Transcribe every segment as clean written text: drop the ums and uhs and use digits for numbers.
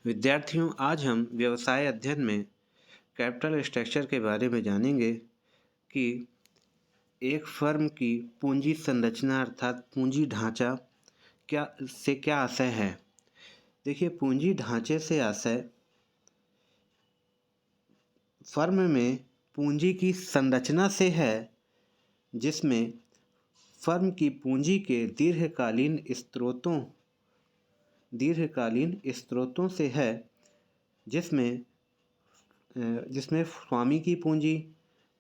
विद्यार्थियों, आज हम व्यवसाय अध्ययन में कैपिटल स्ट्रक्चर के बारे में जानेंगे कि एक फर्म की पूंजी संरचना अर्थात पूंजी ढांचा क्या आशय है। देखिए, पूंजी ढांचे से आशय फर्म में पूंजी की संरचना से है, जिसमें फर्म की पूंजी के दीर्घकालीन स्रोतों से है, जिसमें स्वामी की पूंजी,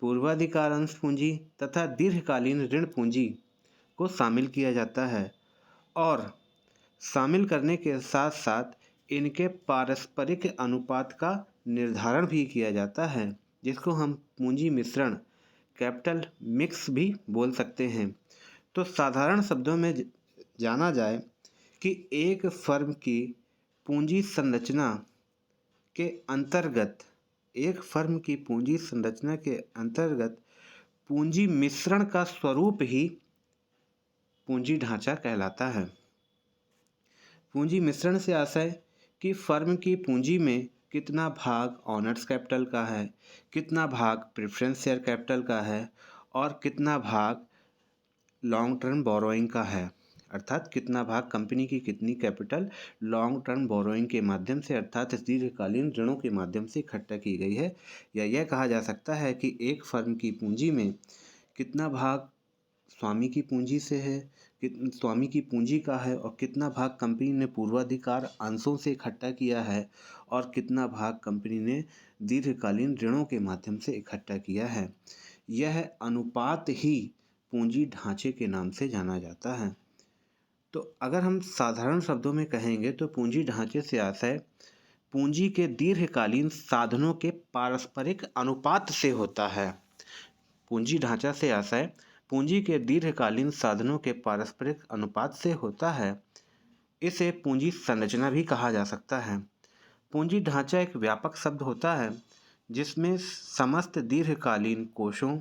पूर्वाधिकार अंश पूंजी तथा दीर्घकालीन ऋण पूंजी को शामिल किया जाता है और शामिल करने के साथ साथ इनके पारस्परिक अनुपात का निर्धारण भी किया जाता है, जिसको हम पूंजी मिश्रण कैपिटल मिक्स भी बोल सकते हैं। तो साधारण शब्दों में जाना जाए कि एक फर्म की पूंजी संरचना के अंतर्गत पूंजी मिश्रण का स्वरूप ही पूंजी ढांचा कहलाता है। पूंजी मिश्रण से आशय कि फर्म की पूंजी में कितना भाग ऑनर्स कैपिटल का है, कितना भाग प्रेफरेंस शेयर कैपिटल का है और कितना भाग लॉन्ग टर्म बोरोइंग का है, अर्थात कितना भाग कंपनी की कितनी कैपिटल लॉन्ग टर्म बोरोइंग के माध्यम से अर्थात दीर्घकालीन ऋणों के माध्यम से इकट्ठा की गई है। या यह कहा जा सकता है कि एक फर्म की पूंजी में कितना भाग स्वामी की पूंजी से है, स्वामी की पूंजी का है और कितना भाग कंपनी ने पूर्वाधिकार अंशों से इकट्ठा किया है और कितना भाग कंपनी ने दीर्घकालीन ऋणों के माध्यम से इकट्ठा किया है। यह अनुपात ही पूंजी ढांचे के नाम से जाना जाता है। तो अगर हम साधारण शब्दों में कहेंगे तो पूंजी ढांचे से आशय पूंजी के दीर्घकालीन साधनों के पारस्परिक अनुपात से होता है। पूंजी ढांचा से आशय पूंजी के दीर्घकालीन साधनों के पारस्परिक अनुपात से होता है। इसे पूंजी संरचना भी कहा जा सकता है। पूंजी ढांचा एक व्यापक शब्द होता है जिसमें समस्त दीर्घकालीन कोषों,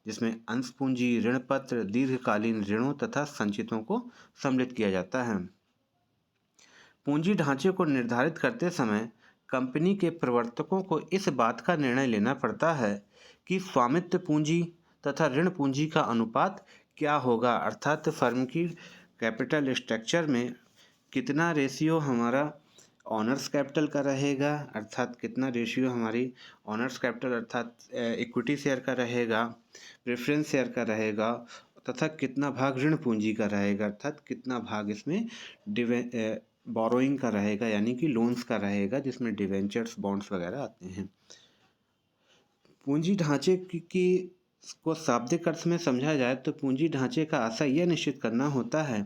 जिसमें अंश पूंजी, ऋण पत्र, दीर्घकालीन ऋणों तथा संचितों को सम्मिलित किया जाता है। पूंजी ढांचे को निर्धारित करते समय कंपनी के प्रवर्तकों को इस बात का निर्णय लेना पड़ता है कि स्वामित्व पूंजी तथा ऋण पूंजी का अनुपात क्या होगा, अर्थात फर्म की कैपिटल स्ट्रक्चर में कितना रेशियो हमारा ऑनर्स कैपिटल का रहेगा, अर्थात कितना रेशियो हमारी ऑनर्स कैपिटल अर्थात इक्विटी शेयर का रहेगा, प्रेफरेंस शेयर का रहेगा तथा कितना भाग ऋण पूंजी का रहेगा, अर्थात कितना भाग इसमें बोरोइंग का रहेगा यानी कि लोन्स का रहेगा, जिसमें डिवेंचर्स, बॉन्ड्स वगैरह आते हैं। पूंजी ढांचे को शाब्दिक अर्थ में समझा जाए तो पूंजी ढांचे का आशय यह निश्चित करना होता है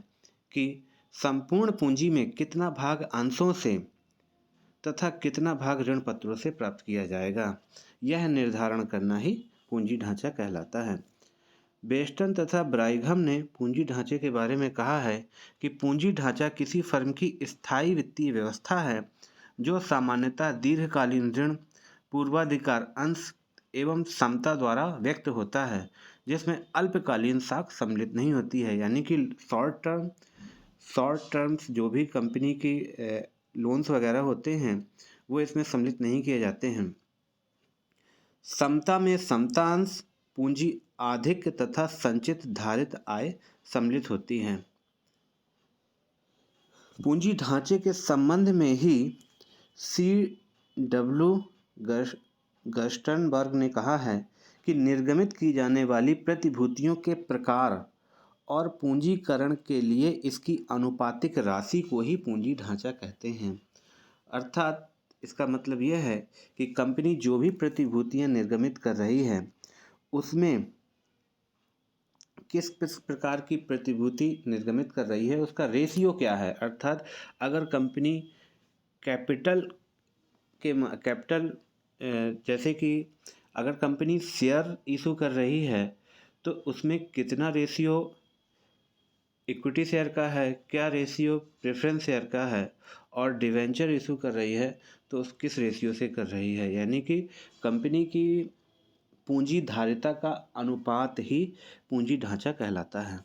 कि संपूर्ण पूंजी में कितना भाग अंशों से तथा कितना भाग ऋण पत्रों से प्राप्त किया जाएगा, यह निर्धारण करना ही पूंजी ढांचा कहलाता है। बेस्टन तथा ब्राइघम ने पूंजी ढांचे के बारे में कहा है कि पूंजी ढांचा किसी फर्म की स्थायी वित्तीय व्यवस्था है जो सामान्यतः दीर्घकालीन ऋण, पूर्वाधिकार अंश एवं समता द्वारा व्यक्त होता है, जिसमें अल्पकालीन साख सम्मिलित नहीं होती है, यानी कि शॉर्ट टर्म्स जो भी कंपनी की लोन्स वगैरह होते हैं वो इसमें सम्मिलित नहीं किए जाते हैं। समता में समतांश, पूंजी अधिक तथा संचित धारित आय सम्मिलित होती हैं। पूंजी ढांचे के संबंध में ही C.W. गर्स्टनबर्ग ने कहा है कि निर्गमित की जाने वाली प्रतिभूतियों के प्रकार और पूंजीकरण के लिए इसकी अनुपातिक राशि को ही पूंजी ढांचा कहते हैं। अर्थात इसका मतलब यह है कि कंपनी जो भी प्रतिभूतियां निर्गमित कर रही है उसमें किस प्रकार की प्रतिभूति निर्गमित कर रही है, उसका रेशियो क्या है। अर्थात अगर कंपनी कैपिटल जैसे कि अगर कंपनी शेयर इशू कर रही है तो उसमें कितना रेशियो इक्विटी शेयर का है, क्या रेशियो प्रेफरेंस शेयर का है, और डिवेंचर इशू कर रही है तो उस किस रेशियो से कर रही है, यानी कि कंपनी की पूंजी धारिता का अनुपात ही पूंजी ढांचा कहलाता है।